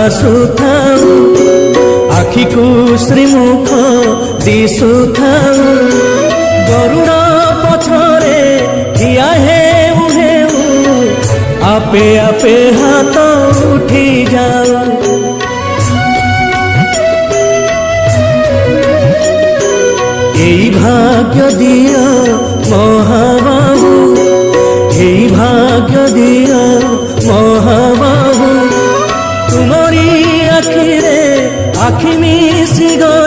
ଆସୁଥାଉ ଆଖିକୁ ଶ୍ରୀମୁଖ ଦିଶୁଥାଉ ଗରୁଡ଼ ପଛରେ ଠିଆ ହେଉ ହେଉ ଆପେ ଆପେ ହାତ ଉଠି ଯାଉ। এই ভাগ্য দিও মহাবাহু, এই ভাগ্য দিও মহাবাহু, তুমরি আখিরে আখি মিশি গো